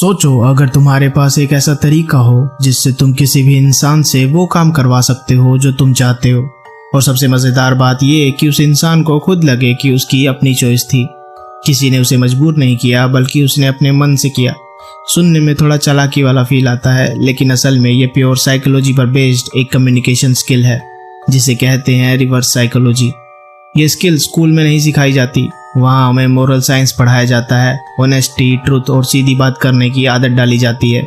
सोचो अगर तुम्हारे पास एक ऐसा तरीका हो जिससे तुम किसी भी इंसान से वो काम करवा सकते हो जो तुम चाहते हो, और सबसे मज़ेदार बात ये कि उस इंसान को खुद लगे कि उसकी अपनी चॉइस थी। किसी ने उसे मजबूर नहीं किया बल्कि उसने अपने मन से किया। सुनने में थोड़ा चालाकी वाला फील आता है, लेकिन असल में ये प्योर साइकोलॉजी पर बेस्ड एक कम्युनिकेशन स्किल है जिसे कहते हैं रिवर्स साइकोलॉजी। ये स्किल स्कूल में नहीं सिखाई जाती, वहाँ हमें मोरल साइंस पढ़ाया जाता है, ऑनेस्टी, ट्रुथ और सीधी बात करने की आदत डाली जाती है।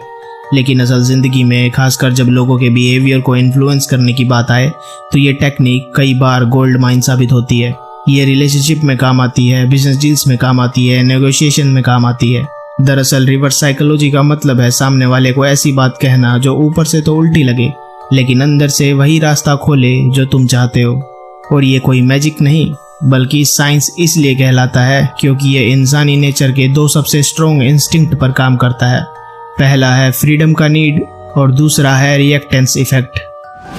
लेकिन असल ज़िंदगी में, खासकर जब लोगों के बिहेवियर को इन्फ्लुएंस करने की बात आए, तो ये टेक्निक कई बार गोल्ड माइन साबित होती है। ये रिलेशनशिप में काम आती है, बिजनेस डील्स में काम आती है, नेगोशिएशन में काम आती है। दरअसल रिवर्स साइकोलॉजी का मतलब है सामने वाले को ऐसी बात कहना जो ऊपर से तो उल्टी लगे, लेकिन अंदर से वही रास्ता खोले जो तुम चाहते हो। और ये कोई मैजिक नहीं, बल्कि साइंस इसलिए कहलाता है क्योंकि ये इंसानी नेचर के दो सबसे स्ट्रॉन्ग इंस्टिंक्ट पर काम करता है। पहला है फ्रीडम का नीड और दूसरा है रिएक्टेंस इफेक्ट।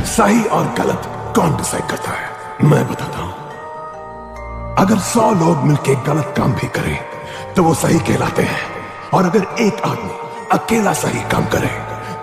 सही और गलत कौन डिसाइड करता है? मैं बताता हूं। अगर 100 लोग मिलकर गलत काम भी करें तो वो सही कहलाते हैं, और अगर एक आदमी अकेला सही काम करे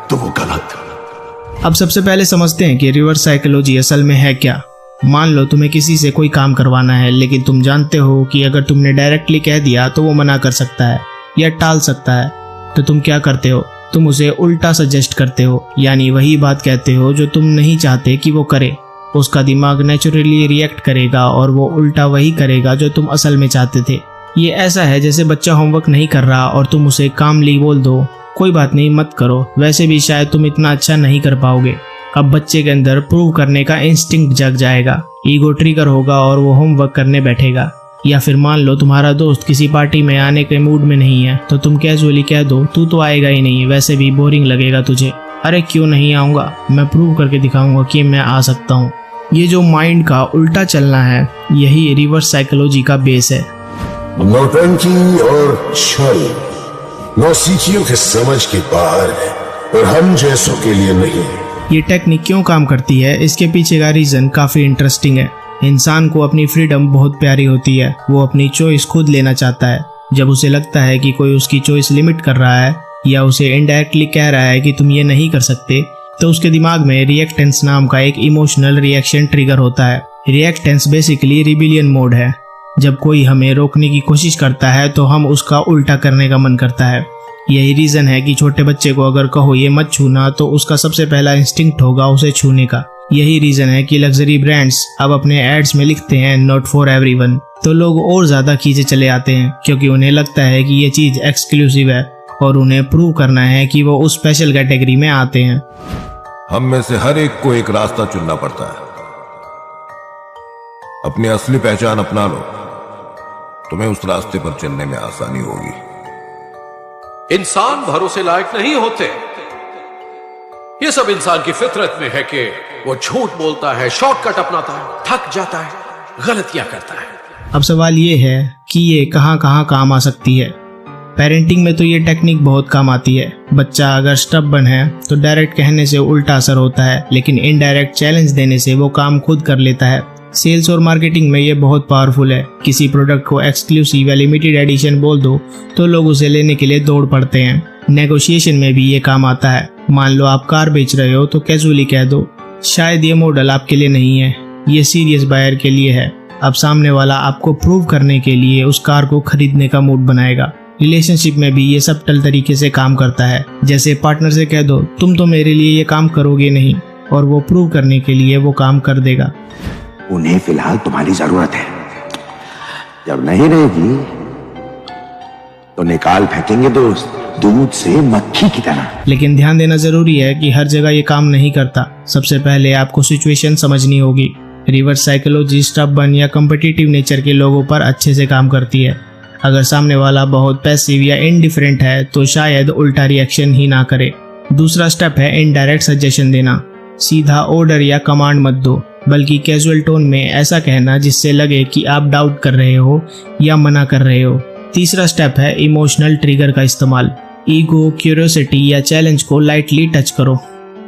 तो वो गलत। अब सबसे पहले समझते हैं कि रिवर्स साइकोलॉजी असल में है क्या। मान लो तुम्हें किसी से कोई काम करवाना है, लेकिन तुम जानते हो कि अगर तुमने डायरेक्टली कह दिया तो वो मना कर सकता है या टाल सकता है। तो तुम क्या करते हो? तुम उसे उल्टा सजेस्ट करते हो, यानी वही बात कहते हो जो तुम नहीं चाहते कि वो करे। उसका दिमाग नेचुरली रिएक्ट करेगा और वो उल्टा वही करेगा जो तुम असल में चाहते थे। ये ऐसा है जैसे बच्चा होमवर्क नहीं कर रहा और तुम उसे कामली बोल दो, कोई बात नहीं मत करो, वैसे भी शायद तुम इतना अच्छा नहीं कर पाओगे। अब बच्चे के अंदर प्रूव करने का इंस्टिंक्ट जग जाएगा, ईगो ट्रिगर होगा और वो होमवर्क करने बैठेगा। या फिर मान लो तुम्हारा दोस्त किसी पार्टी में आने के मूड में नहीं है, तो तुम कैजुअली कह दो तू तो आएगा ही नहीं, वैसे भी बोरिंग लगेगा तुझे। अरे क्यों नहीं आऊँगा, मैं प्रूव करके दिखाऊंगा कि मैं आ सकता हूँ। ये जो माइंड का उल्टा चलना है, यही रिवर्स साइकोलॉजी का बेस है। नौटंकी और छल नौसिखियों के समझ के बाहर है और हम जैसों के लिए नहीं। ये टेक्निक क्यों काम करती है, इसके पीछे का रीजन काफी इंटरेस्टिंग है। इंसान को अपनी फ्रीडम बहुत प्यारी होती है, वो अपनी चॉइस खुद लेना चाहता है। जब उसे लगता है कि कोई उसकी चॉइस लिमिट कर रहा है या उसे इनडायरेक्टली कह रहा है कि तुम ये नहीं कर सकते, तो उसके दिमाग में रिएक्टेंस नाम का एक इमोशनल रिएक्शन ट्रिगर होता है। रिएक्टेंस बेसिकली रिबिलियन मोड है। जब कोई हमें रोकने की कोशिश करता है तो हम उसका उल्टा करने का मन करता है। यही रीजन है कि छोटे बच्चे को अगर कहो ये मत छूना, तो उसका सबसे पहला इंस्टिंक्ट होगा उसे छूने का। यही रीजन है कि लग्जरी ब्रांड्स अब अपने एड्स में लिखते हैं नॉट फॉर एवरीवन, तो लोग और ज्यादा खींचे चले आते हैं क्योंकि उन्हें लगता है कि ये चीज एक्सक्लूसिव है और उन्हें प्रूव करना है कि वो उस स्पेशल कैटेगरी में आते हैं। हम में से हर एक को एक रास्ता चुनना पड़ता है। अपनी असली पहचान अपना लो, तुम्हें उस रास्ते पर चलने में आसानी होगी। इंसान भरोसे लायक नहीं होते। ये सब इंसान की फितरत में है कि वो झूठ बोलता है, शॉर्टकट अपनाता है, थक जाता है, गलतियां करता है। अब सवाल ये है कि ये कहां कहां काम आ सकती है। पेरेंटिंग में तो ये टेक्निक बहुत काम आती है। बच्चा अगर स्टबर्न है तो डायरेक्ट कहने से उल्टा असर होता है, लेकिन इनडायरेक्ट चैलेंज देने से वो काम खुद कर लेता है। सेल्स और मार्केटिंग में ये बहुत पावरफुल है। किसी प्रोडक्ट को एक्सक्लूसिव या लिमिटेड एडिशन बोल दो तो लोग उसे लेने के लिए दौड़ पड़ते हैं। नेगोशिएशन में भी ये काम आता है। मान लो आप कार बेच रहे हो तो कैजुअली कह दो शायद ये मॉडल आपके लिए नहीं है, ये सीरियस बायर के लिए है। अब सामने वाला आपको प्रूव करने के लिए उस कार को खरीदने का मूड बनाएगा। रिलेशनशिप में भी ये सबटल तरीके से काम करता है। जैसे पार्टनर से कह दो तुम तो मेरे लिए ये काम करोगे नहीं, और वो प्रूव करने के लिए वो काम कर देगा। उन्हें फिलहाल तुम्हारी जरूरत है, जब नहीं रहेगी तो निकाल फेंकेंगे दोस्त, दूध से मक्खी की तरह। लेकिन ध्यान देना जरूरी है कि हर जगह ये काम नहीं करता। सबसे पहले आपको सिचुएशन समझनी होगी। रिवर्स साइकोलॉजी स्टबर्न या कॉम्पिटिटिव नेचर के लोगों पर अच्छे से काम करती है। अगर सामने वाला बहुत पैसिव या इनडिफरेंट है तो शायद उल्टा रिएक्शन ही ना करे। दूसरा स्टेप है इनडायरेक्ट सजेशन देना। सीधा ऑर्डर या कमांड मत दो, बल्कि कैजुअल टोन में ऐसा कहना जिससे लगे कि आप डाउट कर रहे हो या मना कर रहे हो। तीसरा स्टेप है इमोशनल ट्रिगर का इस्तेमाल। ईगो, क्यूरियोसिटी या चैलेंज को लाइटली टच करो।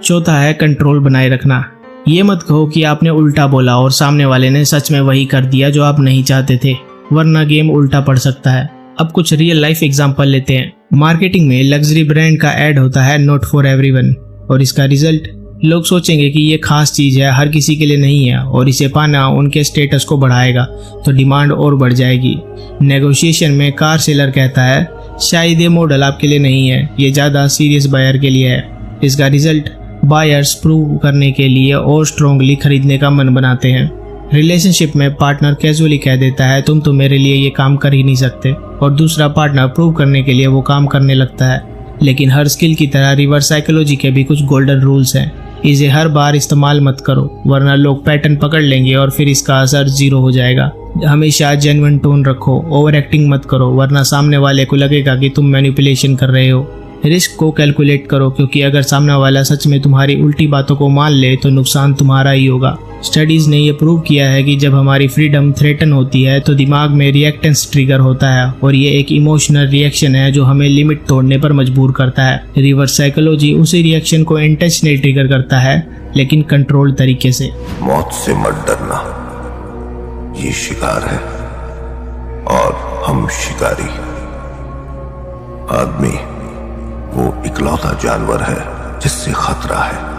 चौथा है कंट्रोल बनाए रखना। ये मत कहो कि आपने उल्टा बोला और सामने वाले ने सच में वही कर दिया जो आप नहीं चाहते थे, वरना गेम उल्टा पड़ सकता है। अब कुछ रियल लाइफ एग्जांपल लेते हैं। मार्केटिंग में लग्जरी ब्रांड का ऐड होता है नॉट फॉर एवरीवन, और इसका रिजल्ट लोग सोचेंगे कि ये खास चीज़ है, हर किसी के लिए नहीं है, और इसे पाना उनके स्टेटस को बढ़ाएगा तो डिमांड और बढ़ जाएगी। नेगोशिएशन में कार सेलर कहता है शायद ये मॉडल आपके लिए नहीं है, ये ज़्यादा सीरियस बायर के लिए है। इसका रिजल्ट बायर्स प्रूव करने के लिए और स्ट्रॉन्गली खरीदने का मन बनाते हैं। रिलेशनशिप में पार्टनर कैजुअली कह देता है तुम तो मेरे लिए ये काम कर ही नहीं सकते, और दूसरा पार्टनर प्रूव करने के लिए वो काम करने लगता है। लेकिन हर स्किल की तरह रिवर्स साइकोलॉजी के भी कुछ गोल्डन रूल्स हैं। इसे हर बार इस्तेमाल मत करो, वरना लोग पैटर्न पकड़ लेंगे और फिर इसका असर 0 हो जाएगा। हमेशा जेन्युइन टोन रखो, ओवर एक्टिंग मत करो, वरना सामने वाले को लगेगा कि तुम मैनिपुलेशन कर रहे हो। रिस्क को कैलकुलेट करो, क्योंकि अगर सामने वाला सच में तुम्हारी उल्टी बातों को मान ले तो नुकसान तुम्हारा ही होगा। स्टडीज ने यह प्रूव किया है कि जब हमारी फ्रीडम थ्रेटन होती है तो दिमाग में रिएक्टेंस ट्रिगर होता है, और ये एक इमोशनल रिएक्शन है जो हमें लिमिट तोड़ने पर मजबूर करता है। रिवर्स साइकोलॉजी उसी रिएक्शन को इंटेंशनली ट्रिगर करता है, लेकिन कंट्रोल तरीके से। मौत से मत डरना, ये शिकार है और हम शिकारी। आदमी वो इकलौता जानवर है जिससे खतरा है।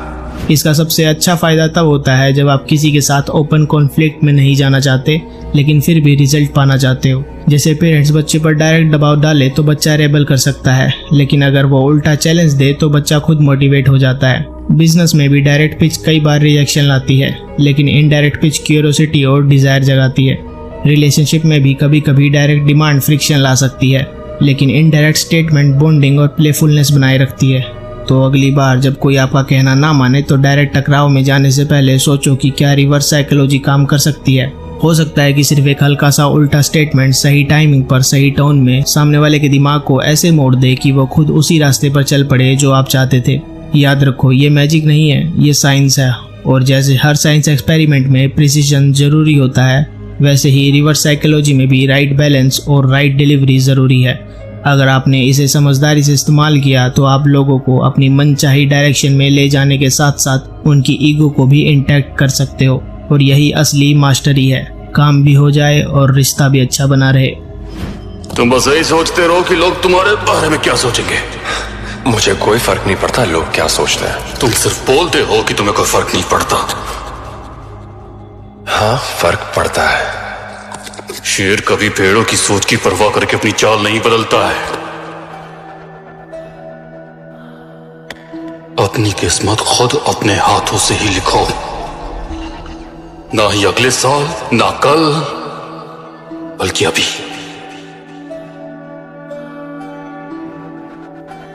इसका सबसे अच्छा फायदा तब होता है जब आप किसी के साथ ओपन कॉन्फ्लिक्ट में नहीं जाना चाहते, लेकिन फिर भी रिजल्ट पाना चाहते हो। जैसे पेरेंट्स बच्चे पर डायरेक्ट दबाव डाले तो बच्चा रेबल कर सकता है, लेकिन अगर वो उल्टा चैलेंज दे तो बच्चा खुद मोटिवेट हो जाता है। बिजनेस में भी डायरेक्ट पिच कई बार रिजेक्शन लाती है, लेकिन इनडायरेक्ट पिच क्यूरियोसिटी और डिजायर जगाती है। रिलेशनशिप में भी कभी कभी डायरेक्ट डिमांड फ्रिक्शन ला सकती है, लेकिन इनडायरेक्ट स्टेटमेंट बॉन्डिंग और प्लेफुलनेस बनाए रखती है। तो अगली बार जब कोई आपका कहना ना माने तो डायरेक्ट टकराव में जाने से पहले सोचो कि क्या रिवर्स साइकोलॉजी काम कर सकती है। हो सकता है कि सिर्फ एक हल्का सा उल्टा स्टेटमेंट सही टाइमिंग पर सही टोन में सामने वाले के दिमाग को ऐसे मोड़ दे कि वो खुद उसी रास्ते पर चल पड़े जो आप चाहते थे। याद रखो, ये मैजिक नहीं है, ये साइंस है, और जैसे हर साइंस एक्सपेरिमेंट में प्रिसीजन जरूरी होता है, वैसे ही रिवर्स साइकोलॉजी में भी राइट बैलेंस और राइट डिलीवरी जरूरी है। अगर आपने इसे समझदारी से इस्तेमाल किया तो आप लोगों को अपनी मनचाही डायरेक्शन में ले जाने के साथ साथ उनकी ईगो को भी इंटैक्ट कर सकते हो, और यही असली मास्टरी है। काम भी हो जाए और रिश्ता भी अच्छा बना रहे। तुम बस यही सोचते रहो कि लोग तुम्हारे बारे में क्या सोचेंगे। मुझे कोई फर्क नहीं पड़ता लोग क्या सोचते हैं। तुम सिर्फ बोलते हो कि तुम्हें कोई फर्क नहीं पड़ता। हाँ, फर्क पड़ता है। शेर कभी भेड़ों की सोच की परवाह करके अपनी चाल नहीं बदलता है। अपनी किस्मत खुद अपने हाथों से ही लिखो, ना ही अगले साल, ना कल, बल्कि अभी।